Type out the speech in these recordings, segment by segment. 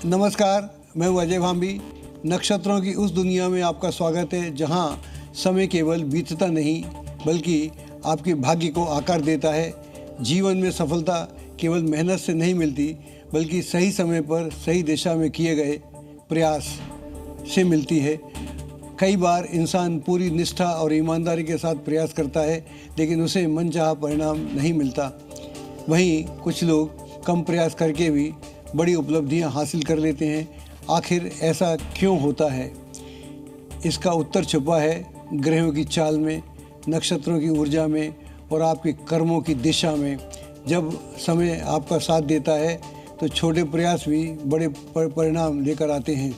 नमस्कार, मैं हूं अजय भांबी। नक्षत्रों की उस दुनिया में आपका स्वागत है जहां समय केवल बीतता नहीं बल्कि आपके भाग्य को आकार देता है। जीवन में सफलता केवल मेहनत से नहीं मिलती बल्कि सही समय पर सही दिशा में किए गए प्रयास से मिलती है। कई बार इंसान पूरी निष्ठा और ईमानदारी के साथ प्रयास करता है लेकिन उसे मनचाहा परिणाम नहीं मिलता। वहीं कुछ लोग कम प्रयास करके भी बड़ी उपलब्धियां हासिल कर लेते हैं। आखिर ऐसा क्यों होता है? इसका उत्तर छुपा है ग्रहों की चाल में, नक्षत्रों की ऊर्जा में और आपके कर्मों की दिशा में। जब समय आपका साथ देता है तो छोटे प्रयास भी बड़े परिणाम लेकर आते हैं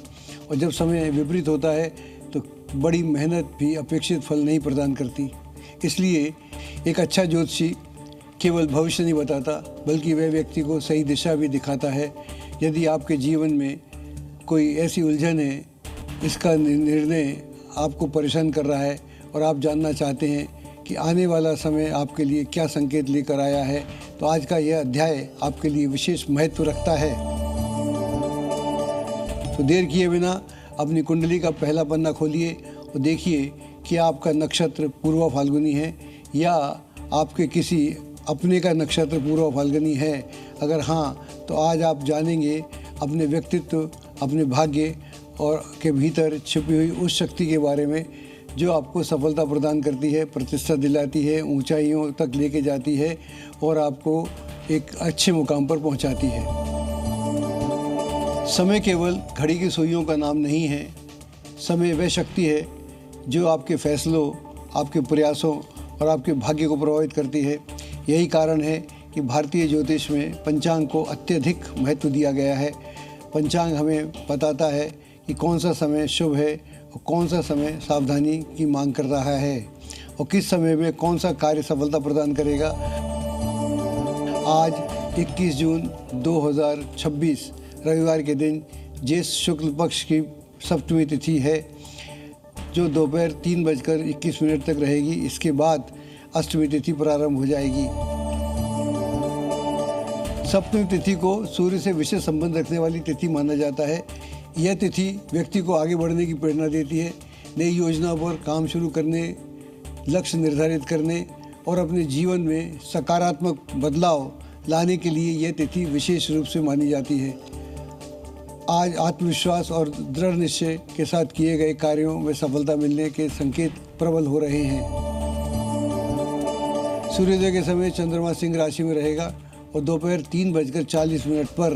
और जब समय विपरीत होता है तो बड़ी मेहनत भी अपेक्षित फल नहीं प्रदान करती। इसलिए एक अच्छा ज्योतिषी केवल भविष्य नहीं बताता बल्कि वह व्यक्ति को सही दिशा भी दिखाता है। यदि आपके जीवन में कोई ऐसी उलझन है, इसका निर्णय आपको परेशान कर रहा है और आप जानना चाहते हैं कि आने वाला समय आपके लिए क्या संकेत लेकर आया है, तो आज का यह अध्याय आपके लिए विशेष महत्व रखता है। तो देर किए बिना अपनी कुंडली का पहला पन्ना खोलिए और देखिए कि आपका नक्षत्र पूर्वा फाल्गुनी है या आपके किसी अपने का नक्षत्र पूर्वा फाल्गुनी है। अगर हाँ, तो आज आप जानेंगे अपने व्यक्तित्व, अपने भाग्य और के भीतर छिपी हुई उस शक्ति के बारे में जो आपको सफलता प्रदान करती है, प्रतिष्ठा दिलाती है, ऊंचाइयों तक लेके जाती है और आपको एक अच्छे मुकाम पर पहुंचाती है। समय केवल घड़ी की सुइयों का नाम नहीं है। समय वह शक्ति है जो आपके फैसलों, आपके प्रयासों और आपके भाग्य को प्रभावित करती है। यही कारण है कि भारतीय ज्योतिष में पंचांग को अत्यधिक महत्व दिया गया है। पंचांग हमें बताता है कि कौन सा समय शुभ है और कौन सा समय सावधानी की मांग कर रहा है और किस समय में कौन सा कार्य सफलता प्रदान करेगा। आज 21 जून 2026 रविवार के दिन ज्येष्ठ शुक्ल पक्ष की सप्तमी तिथि है जो दोपहर 3:21 तक रहेगी। इसके बाद अष्टमी तिथि प्रारंभ हो जाएगी। सप्तमी तिथि को सूर्य से विशेष संबंध रखने वाली तिथि माना जाता है। यह तिथि व्यक्ति को आगे बढ़ने की प्रेरणा देती है, नई योजनाओं पर काम शुरू करने, लक्ष्य निर्धारित करने और अपने जीवन में सकारात्मक बदलाव लाने के लिए यह तिथि विशेष रूप से मानी जाती है। आज आत्मविश्वास और दृढ़ निश्चय के साथ किए गए कार्यों में सफलता मिलने के संकेत प्रबल हो रहे हैं। सूर्योदय के समय चंद्रमा सिंह राशि में रहेगा और दोपहर 3:40 पर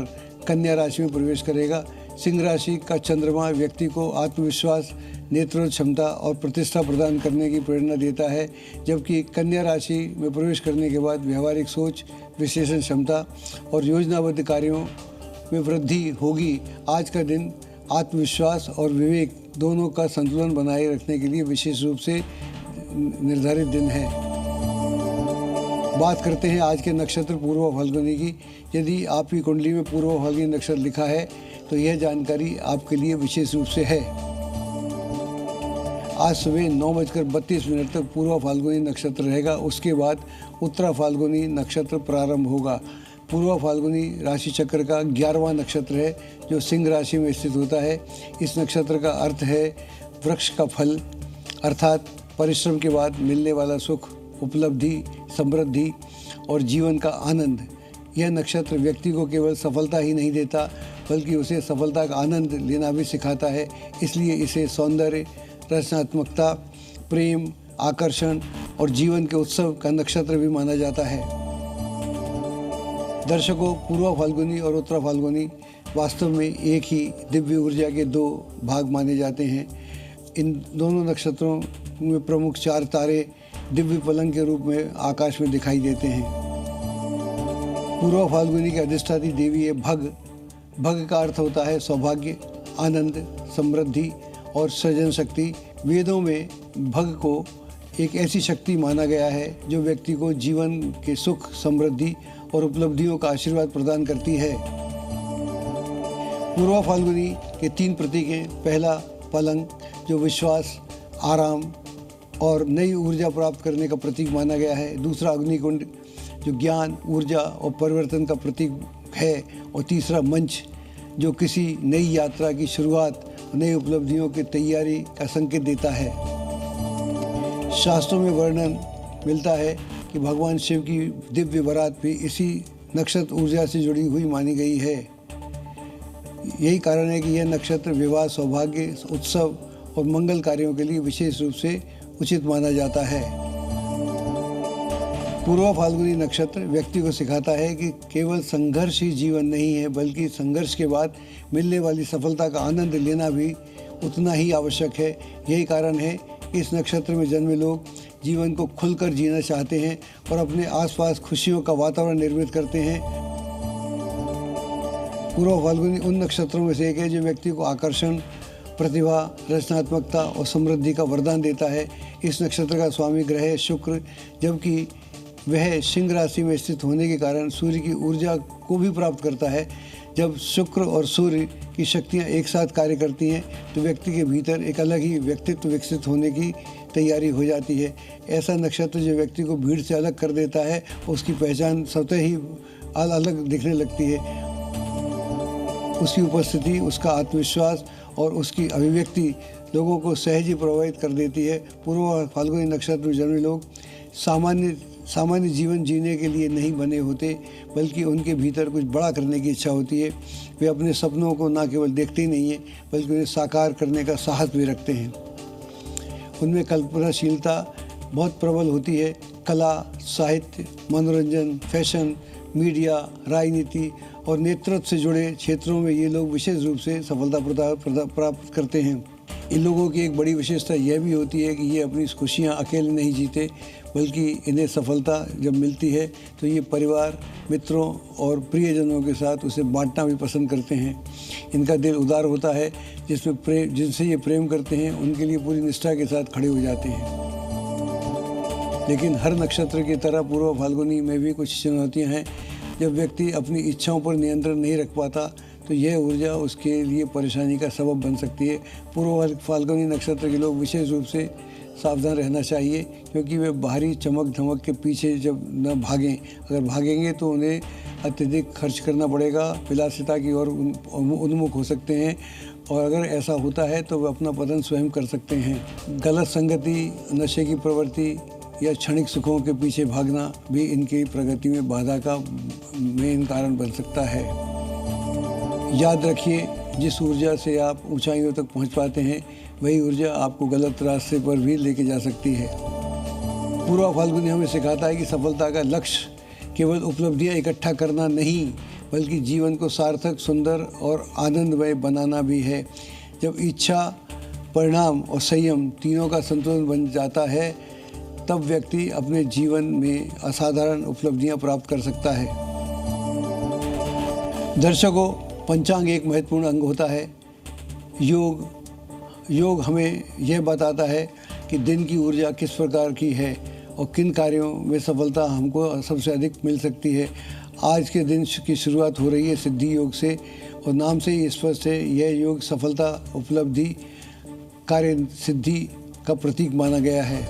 कन्या राशि में प्रवेश करेगा। सिंह राशि का चंद्रमा व्यक्ति को आत्मविश्वास, नेतृत्व क्षमता और प्रतिष्ठा प्रदान करने की प्रेरणा देता है, जबकि कन्या राशि में प्रवेश करने के बाद व्यवहारिक सोच, विश्लेषण क्षमता और योजनाबद्ध कार्यों में वृद्धि होगी। आज का दिन आत्मविश्वास और विवेक दोनों का संतुलन बनाए रखने के लिए विशेष रूप से निर्धारित दिन है। बात करते हैं आज के नक्षत्र पूर्वा फाल्गुनी की। यदि आपकी कुंडली में पूर्वा फाल्गुनी नक्षत्र लिखा है तो यह जानकारी आपके लिए विशेष रूप से है। आज सुबह 9:32 तक पूर्वा फाल्गुनी नक्षत्र रहेगा। उसके बाद उत्तरा फाल्गुनी नक्षत्र प्रारंभ होगा। पूर्वा फाल्गुनी राशि चक्र का 11वां नक्षत्र है जो सिंह राशि में स्थित होता है। इस नक्षत्र का अर्थ है वृक्ष का फल, अर्थात परिश्रम के बाद मिलने वाला सुख, उपलब्धि, समृद्धि और जीवन का आनंद। यह नक्षत्र व्यक्ति को केवल सफलता ही नहीं देता बल्कि उसे सफलता का आनंद लेना भी सिखाता है। इसलिए इसे सौंदर्य, रचनात्मकता, प्रेम, आकर्षण और जीवन के उत्सव का नक्षत्र भी माना जाता है। दर्शकों, पूर्वा फाल्गुनी और उत्तरा फाल्गुनी वास्तव में एक ही दिव्य ऊर्जा के दो भाग माने जाते हैं। इन दोनों नक्षत्रों में प्रमुख 4 तारे दिव्य पलंग के रूप में आकाश में दिखाई देते हैं। पूर्वा फाल्गुनी की अधिष्ठात्री देवी है भग। भग का अर्थ होता है सौभाग्य, आनंद, समृद्धि और सृजन शक्ति। वेदों में भग को एक ऐसी शक्ति माना गया है जो व्यक्ति को जीवन के सुख, समृद्धि और उपलब्धियों का आशीर्वाद प्रदान करती है। पूर्वा फाल्गुनी के 3 प्रतीक हैं। पहला पलंग जो विश्वास, आराम और नई ऊर्जा प्राप्त करने का प्रतीक माना गया है। दूसरा अग्निकुंड जो ज्ञान, ऊर्जा और परिवर्तन का प्रतीक है। और तीसरा मंच जो किसी नई यात्रा की शुरुआत, नई उपलब्धियों की तैयारी का संकेत देता है। शास्त्रों में वर्णन मिलता है कि भगवान शिव की दिव्य बारात भी इसी नक्षत्र ऊर्जा से जुड़ी हुई मानी गई है। यही कारण है कि यह नक्षत्र विवाह, सौभाग्य, उत्सव और मंगल कार्यों के लिए विशेष रूप से उचित माना जाता है। पूर्व फाल्गुनी नक्षत्र व्यक्ति को सिखाता है कि केवल संघर्ष ही जीवन नहीं है, बल्कि संघर्ष के बाद मिलने वाली सफलता का आनंद लेना भी उतना ही आवश्यक है। यही कारण है कि इस नक्षत्र में जन्मे लोग जीवन को खुलकर जीना चाहते हैं और अपने आसपास खुशियों का वातावरण निर्मित करते हैं। पूर्व फाल्गुनी उन नक्षत्रों में से एक है जो व्यक्ति को आकर्षण, प्रतिभा, रचनात्मकता और समृद्धि का वरदान देता है। इस नक्षत्र का स्वामी ग्रह है शुक्र, जबकि वह सिंह राशि में स्थित होने के कारण सूर्य की ऊर्जा को भी प्राप्त करता है। जब शुक्र और सूर्य की शक्तियाँ एक साथ कार्य करती हैं तो व्यक्ति के भीतर एक अलग ही व्यक्तित्व विकसित होने की तैयारी हो जाती है। ऐसा नक्षत्र जो व्यक्ति को भीड़ से अलग कर देता है, उसकी पहचान स्वतः ही अलग दिखने लगती है। उसकी उपस्थिति, उसका आत्मविश्वास और उसकी अभिव्यक्ति लोगों को सहज ही प्रभावित कर देती है। पूर्व फाल्गुनी नक्षत्र में जन्मे लोग सामान्य जीवन जीने के लिए नहीं बने होते, बल्कि उनके भीतर कुछ बड़ा करने की इच्छा होती है। वे अपने सपनों को न केवल देखते ही नहीं हैं, बल्कि उन्हें साकार करने का साहस भी रखते हैं। उनमें कल्पनाशीलता बहुत प्रबल होती है। कला, साहित्य, मनोरंजन, फैशन, मीडिया, राजनीति और नेतृत्व से जुड़े क्षेत्रों में ये लोग विशेष रूप से सफलता प्राप्त करते हैं। इन लोगों की एक बड़ी विशेषता यह भी होती है कि ये अपनी खुशियाँ अकेले नहीं जीते, बल्कि इन्हें सफलता जब मिलती है तो ये परिवार, मित्रों और प्रियजनों के साथ उसे बांटना भी पसंद करते हैं। इनका दिल उदार होता है, जिनसे ये प्रेम करते हैं उनके लिए पूरी निष्ठा के साथ खड़े हो जाते हैं। लेकिन हर नक्षत्र की तरह पूर्व फाल्गुनी में भी कुछ चुनौतियाँ हैं। जब व्यक्ति अपनी इच्छाओं पर नियंत्रण नहीं रख पाता तो यह ऊर्जा उसके लिए परेशानी का सबब बन सकती है। पूर्व फाल्गुनी नक्षत्र के लोग विशेष रूप से सावधान रहना चाहिए, क्योंकि वे बाहरी चमक धमक के पीछे जब न भागें। अगर भागेंगे तो उन्हें अत्यधिक खर्च करना पड़ेगा, विलासिता की ओर उन्मुख हो सकते हैं, और अगर ऐसा होता है तो वे अपना पतन स्वयं कर सकते हैं। गलत संगति, नशे की प्रवृत्ति या क्षणिक सुखों के पीछे भागना भी इनकी प्रगति में बाधा का मेन कारण बन सकता है। याद रखिए, जिस ऊर्जा से आप ऊंचाइयों तक पहुंच पाते हैं, वही ऊर्जा आपको गलत रास्ते पर भी लेके जा सकती है। पूर्व फाल्गुनी हमें सिखाता है कि सफलता का लक्ष्य केवल उपलब्धियां इकट्ठा करना नहीं, बल्कि जीवन को सार्थक, सुंदर और आनंदमय बनाना भी है। जब इच्छा, परिणाम और संयम तीनों का संतुलन बन जाता है, तब व्यक्ति अपने जीवन में असाधारण उपलब्धियां प्राप्त कर सकता है। दर्शकों, पंचांग एक महत्वपूर्ण अंग होता है। योग हमें यह बताता है कि दिन की ऊर्जा किस प्रकार की है और किन कार्यों में सफलता हमको सबसे अधिक मिल सकती है। आज के दिन की शुरुआत हो रही है सिद्धि योग से, और नाम से ही स्पष्ट है, यह योग सफलता, उपलब्धि, कार्य सिद्धि का प्रतीक माना गया है।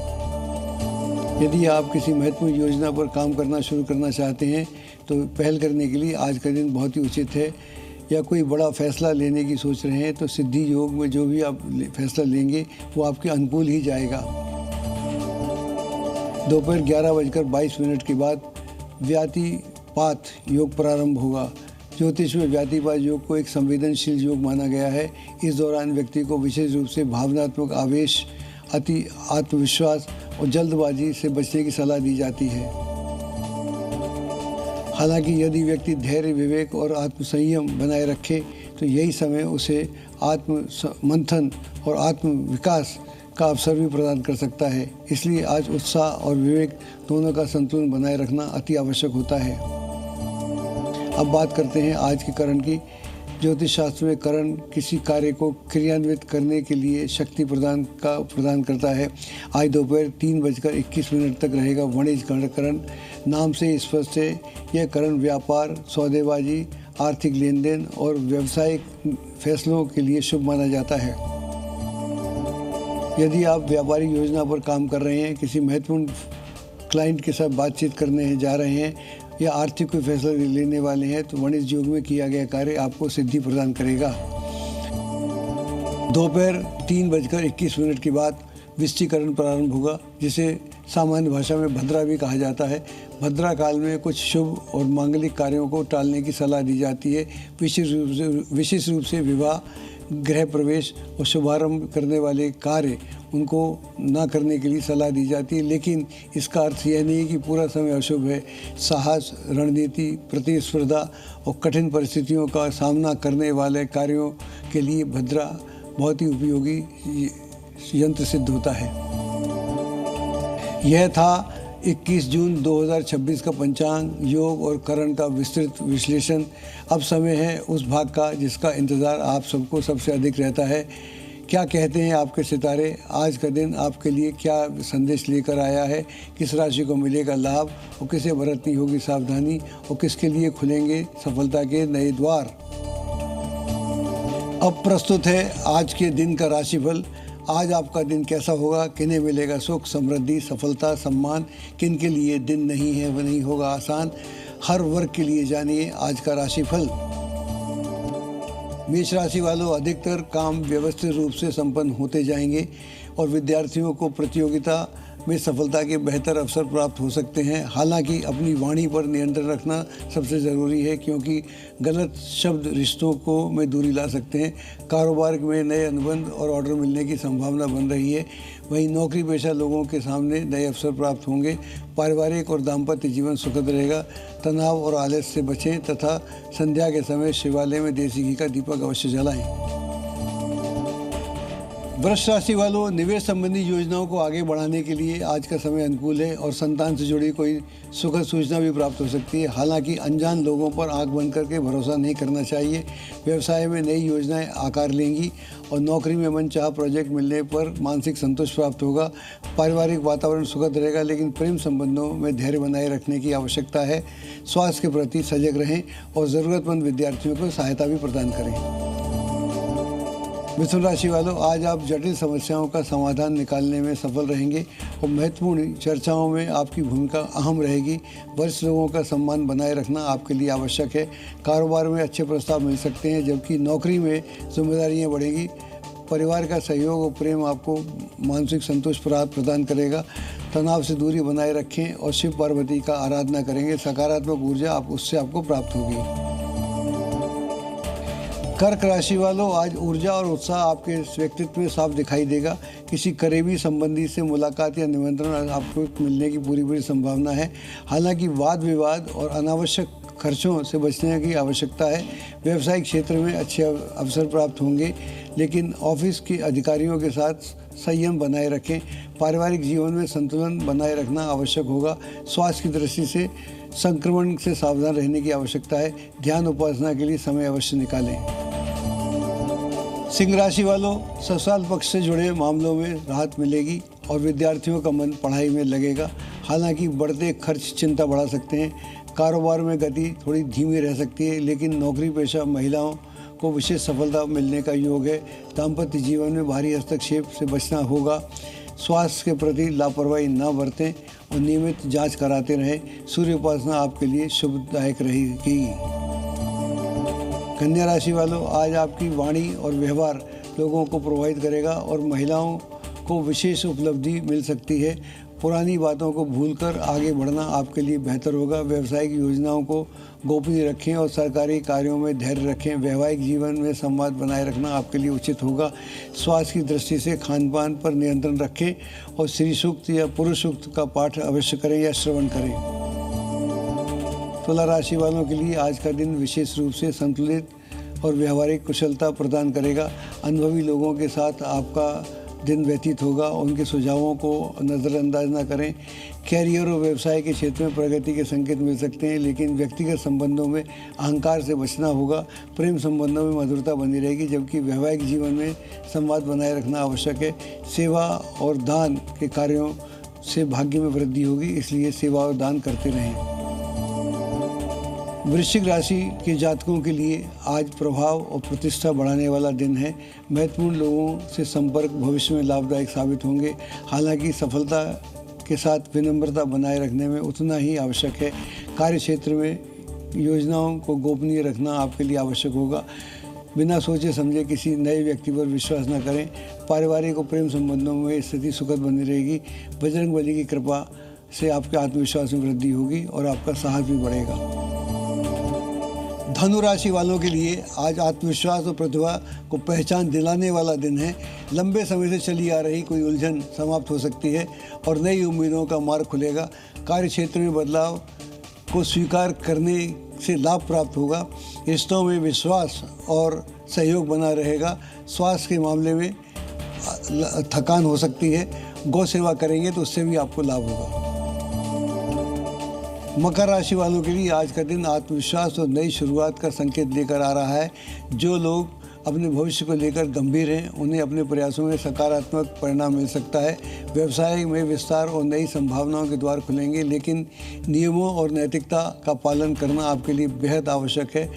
यदि आप किसी महत्वपूर्ण योजना पर काम करना शुरू करना चाहते हैं तो पहल करने के लिए आज का दिन बहुत ही उचित है। या कोई बड़ा फैसला लेने की सोच रहे हैं तो सिद्धि योग में जो भी आप फैसला लेंगे वो आपके अनुकूल ही जाएगा। दोपहर 11:22 के बाद व्यातिपात योग प्रारंभ होगा। ज्योतिष में व्यातिपात योग को एक संवेदनशील योग माना गया है। इस दौरान व्यक्ति को विशेष रूप से भावनात्मक आवेश, अति आत्मविश्वास और जल्दबाजी से बचने की सलाह दी जाती है। हालांकि यदि व्यक्ति धैर्य, विवेक और आत्मसंयम बनाए रखे तो यही समय उसे आत्म मंथन और आत्म विकास का अवसर भी प्रदान कर सकता है। इसलिए आज उत्साह और विवेक दोनों का संतुलन बनाए रखना अति आवश्यक होता है। अब बात करते हैं आज के करण की। ज्योतिष शास्त्र में करण किसी कार्य को क्रियान्वित करने के लिए शक्ति प्रदान करता है। आज दोपहर 3:21 तक रहेगा वणिज करण। नाम से स्पष्ट है, यह करण व्यापार, सौदेबाजी, आर्थिक लेन देन और व्यावसायिक फैसलों के लिए शुभ माना जाता है। यदि आप व्यापारिक योजना पर काम कर रहे हैं, किसी महत्वपूर्ण क्लाइंट के साथ बातचीत करने जा रहे हैं या आर्थिक कोई फैसला लेने वाले हैं तो वाणिज्य योग में किया गया कार्य आपको सिद्धि प्रदान करेगा। दोपहर 3:21 के बाद वृश्चिकरण प्रारंभ होगा, जिसे सामान्य भाषा में भद्रा भी कहा जाता है। भद्रा काल में कुछ शुभ और मांगलिक कार्यों को टालने की सलाह दी जाती है। विशेष रूप से विवाह, गृह प्रवेश और शुभारंभ करने वाले कार्य उनको ना करने के लिए सलाह दी जाती है, लेकिन इसका अर्थ यह नहीं है कि पूरा समय अशुभ है। साहस, रणनीति, प्रतिस्पर्धा और कठिन परिस्थितियों का सामना करने वाले कार्यों के लिए भद्रा बहुत ही उपयोगी यंत्र सिद्ध होता है। यह था 21 जून 2026 का पंचांग, योग और करण का विस्तृत विश्लेषण। अब समय है उस भाग का जिसका इंतज़ार आप सबको सबसे अधिक रहता है। क्या कहते हैं आपके सितारे? आज का दिन आपके लिए क्या संदेश लेकर आया है? किस राशि को मिलेगा लाभ और किसे बरतनी होगी सावधानी, और किसके लिए खुलेंगे सफलता के नए द्वार? अब प्रस्तुत है आज के दिन का राशिफल। आज आपका दिन कैसा होगा? किन्हें मिलेगा सुख, समृद्धि, सफलता, सम्मान? किन के लिए दिन नहीं है, वह नहीं होगा आसान? हर वर्ग के लिए जानिए आज का राशिफल। मेष राशि वालों, अधिकतर काम व्यवस्थित रूप से संपन्न होते जाएंगे और विद्यार्थियों को प्रतियोगिता में सफलता के बेहतर अवसर प्राप्त हो सकते हैं। हालांकि अपनी वाणी पर नियंत्रण रखना सबसे ज़रूरी है, क्योंकि गलत शब्द रिश्तों को में दूरी ला सकते हैं। कारोबार में नए अनुबंध और ऑर्डर मिलने की संभावना बन रही है। वहीं नौकरी पेशा लोगों के सामने नए अवसर प्राप्त होंगे। पारिवारिक और दाम्पत्य जीवन सुखद रहेगा। तनाव और आलस्य से बचें तथा संध्या के समय शिवालय में देसी घी का दीपक अवश्य जलाएं। वृष राशि वालों, निवेश संबंधी योजनाओं को आगे बढ़ाने के लिए आज का समय अनुकूल है और संतान से जुड़ी कोई सुखद सूचना भी प्राप्त हो सकती है। हालांकि अनजान लोगों पर आंख बंद करके भरोसा नहीं करना चाहिए। व्यवसाय में नई योजनाएं आकार लेंगी और नौकरी में मनचाहा प्रोजेक्ट मिलने पर मानसिक संतोष प्राप्त होगा। पारिवारिक वातावरण सुखद रहेगा, लेकिन प्रेम संबंधों में धैर्य बनाए रखने की आवश्यकता है। स्वास्थ्य के प्रति सजग रहें और ज़रूरतमंद विद्यार्थियों को सहायता भी प्रदान करें। मिथुन राशि वालों, आज आप जटिल समस्याओं का समाधान निकालने में सफल रहेंगे और महत्वपूर्ण चर्चाओं में आपकी भूमिका अहम रहेगी। वरिष्ठ लोगों का सम्मान बनाए रखना आपके लिए आवश्यक है। कारोबार में अच्छे प्रस्ताव मिल सकते हैं, जबकि नौकरी में जिम्मेदारियां बढ़ेंगी। परिवार का सहयोग और प्रेम आपको मानसिक संतोष प्रदान करेगा। तनाव से दूरी बनाए रखें और शिव पार्वती का आराधना करेंगे। सकारात्मक ऊर्जा उससे आपको प्राप्त होगी। कर्क राशि वालों, आज ऊर्जा और उत्साह आपके व्यक्तित्व में साफ दिखाई देगा। किसी करीबी संबंधी से मुलाकात या निमंत्रण आपको मिलने की पूरी संभावना है। हालांकि वाद विवाद और अनावश्यक खर्चों से बचने की आवश्यकता है। व्यावसायिक क्षेत्र में अच्छे अवसर प्राप्त होंगे, लेकिन ऑफिस के अधिकारियों के साथ संयम बनाए रखें। पारिवारिक जीवन में संतुलन बनाए रखना आवश्यक होगा। स्वास्थ्य की दृष्टि से संक्रमण से सावधान रहने की आवश्यकता है। ध्यान उपासना के लिए समय अवश्य निकालें। सिंह राशि वालों, ससुराल पक्ष से जुड़े मामलों में राहत मिलेगी और विद्यार्थियों का मन पढ़ाई में लगेगा। हालांकि बढ़ते खर्च चिंता बढ़ा सकते हैं। कारोबार में गति थोड़ी धीमी रह सकती है, लेकिन नौकरी पेशा महिलाओं को विशेष सफलता मिलने का योग है। दाम्पत्य जीवन में भारी हस्तक्षेप से बचना होगा। स्वास्थ्य के प्रति लापरवाही न बरतें और नियमित जांच कराते रहें। सूर्य उपासना आपके लिए शुभदायक रहेगी। कन्या राशि वालों, आज आपकी वाणी और व्यवहार लोगों को प्रभावित करेगा और महिलाओं को विशेष उपलब्धि मिल सकती है। पुरानी बातों को भूलकर आगे बढ़ना आपके लिए बेहतर होगा। व्यावसायिक योजनाओं को गोपनीय रखें और सरकारी कार्यों में धैर्य रखें। वैवाहिक जीवन में संवाद बनाए रखना आपके लिए उचित होगा। स्वास्थ्य की दृष्टि से खान पान पर नियंत्रण रखें और श्री सूक्त या पुरुष सूक्त का पाठ अवश्य करें या श्रवण करें। तुला राशि वालों के लिए आज का दिन विशेष रूप से संतुलित और व्यावहारिक कुशलता प्रदान करेगा। अनुभवी लोगों के साथ आपका दिन व्यतीत होगा। उनके सुझावों को नज़रअंदाज न करें। कैरियर और व्यवसाय के क्षेत्र में प्रगति के संकेत मिल सकते हैं, लेकिन व्यक्तिगत संबंधों में अहंकार से बचना होगा। प्रेम संबंधों में मधुरता बनी रहेगी, जबकि वैवाहिक जीवन में संवाद बनाए रखना आवश्यक है। सेवा और दान के कार्यों से भाग्य में वृद्धि होगी, इसलिए सेवा और दान करते रहें। वृश्चिक राशि के जातकों के लिए आज प्रभाव और प्रतिष्ठा बढ़ाने वाला दिन है। महत्वपूर्ण लोगों से संपर्क भविष्य में लाभदायक साबित होंगे। हालांकि सफलता के साथ विनम्रता बनाए रखने में उतना ही आवश्यक है। कार्य क्षेत्र में योजनाओं को गोपनीय रखना आपके लिए आवश्यक होगा। बिना सोचे समझे किसी नए व्यक्ति पर विश्वास न करें। पारिवारिक और प्रेम संबंधों में स्थिति सुखद बनी रहेगी। बजरंग बली की कृपा से आपके आत्मविश्वास में वृद्धि होगी और आपका साहस भी बढ़ेगा। धनु राशि वालों के लिए आज आत्मविश्वास और प्रतिभा को पहचान दिलाने वाला दिन है। लंबे समय से चली आ रही कोई उलझन समाप्त हो सकती है और नई उम्मीदों का मार्ग खुलेगा। कार्य क्षेत्र में बदलाव को स्वीकार करने से लाभ प्राप्त होगा। रिश्तों में विश्वास और सहयोग बना रहेगा। स्वास्थ्य के मामले में थकान हो सकती है। गौ सेवा करेंगे तो उससे भी आपको लाभ होगा। मकर राशि वालों के लिए आज का दिन आत्मविश्वास और नई शुरुआत का संकेत लेकर आ रहा है। जो लोग अपने भविष्य को लेकर गंभीर हैं, उन्हें अपने प्रयासों में सकारात्मक परिणाम मिल सकता है। व्यवसाय में विस्तार और नई संभावनाओं के द्वार खुलेंगे, लेकिन नियमों और नैतिकता का पालन करना आपके लिए बेहद आवश्यक है।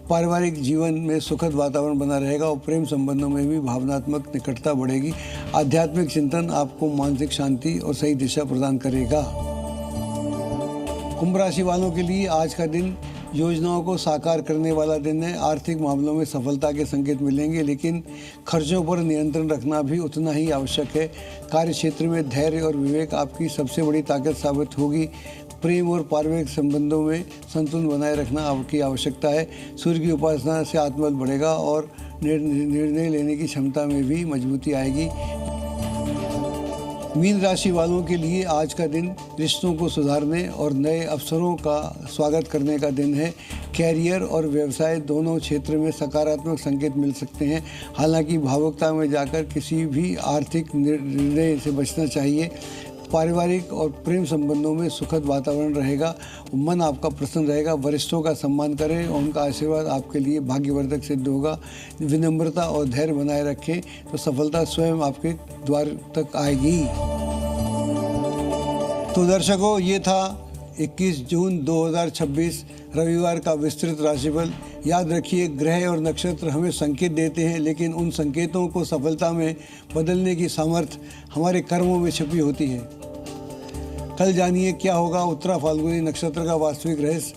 पारिवारिक जीवन में सुखद वातावरण बना रहेगा और प्रेम संबंधों में भी भावनात्मक निकटता बढ़ेगी। आध्यात्मिक चिंतन आपको मानसिक शांति और सही दिशा प्रदान करेगा। कुंभ राशि वालों के लिए आज का दिन योजनाओं को साकार करने वाला दिन है। आर्थिक मामलों में सफलता के संकेत मिलेंगे, लेकिन खर्चों पर नियंत्रण रखना भी उतना ही आवश्यक है। कार्य क्षेत्र में धैर्य और विवेक आपकी सबसे बड़ी ताकत साबित होगी। प्रेम और पारिवारिक संबंधों में संतुलन बनाए रखना आपकी आवश्यकता है। सूर्य की उपासना से आत्मबल बढ़ेगा और निर्णय लेने की क्षमता में भी मजबूती आएगी। मीन राशि वालों के लिए आज का दिन रिश्तों को सुधारने और नए अवसरों का स्वागत करने का दिन है। कैरियर और व्यवसाय दोनों क्षेत्र में सकारात्मक संकेत मिल सकते हैं। हालांकि भावुकता में जाकर किसी भी आर्थिक निर्णय से बचना चाहिए। पारिवारिक और प्रेम संबंधों में सुखद वातावरण रहेगा। मन आपका प्रसन्न रहेगा। वरिष्ठों का सम्मान करें और उनका आशीर्वाद आपके लिए भाग्यवर्धक सिद्ध होगा। विनम्रता और धैर्य बनाए रखें तो सफलता स्वयं आपके द्वार तक आएगी। तो दर्शकों, ये था 21 जून 2026 रविवार का विस्तृत राशिफल। याद रखिए, ग्रह और नक्षत्र हमें संकेत देते हैं, लेकिन उन संकेतों को सफलता में बदलने की सामर्थ्य हमारे कर्मों में छिपी होती है। कल जानिए क्या होगा उत्तरा फाल्गुनी नक्षत्र का वास्तविक रहस्य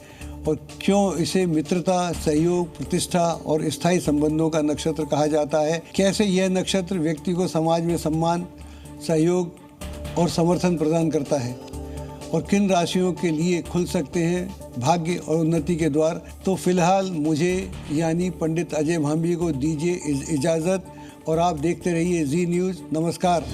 और क्यों इसे मित्रता, सहयोग, प्रतिष्ठा और स्थायी संबंधों का नक्षत्र कहा जाता है। कैसे यह नक्षत्र व्यक्ति को समाज में सम्मान, सहयोग और समर्थन प्रदान करता है और किन राशियों के लिए खुल सकते हैं भाग्य और उन्नति के द्वार। तो फिलहाल मुझे यानी पंडित अजय भांबी को दीजिए इजाज़त और आप देखते रहिए जी न्यूज़। नमस्कार।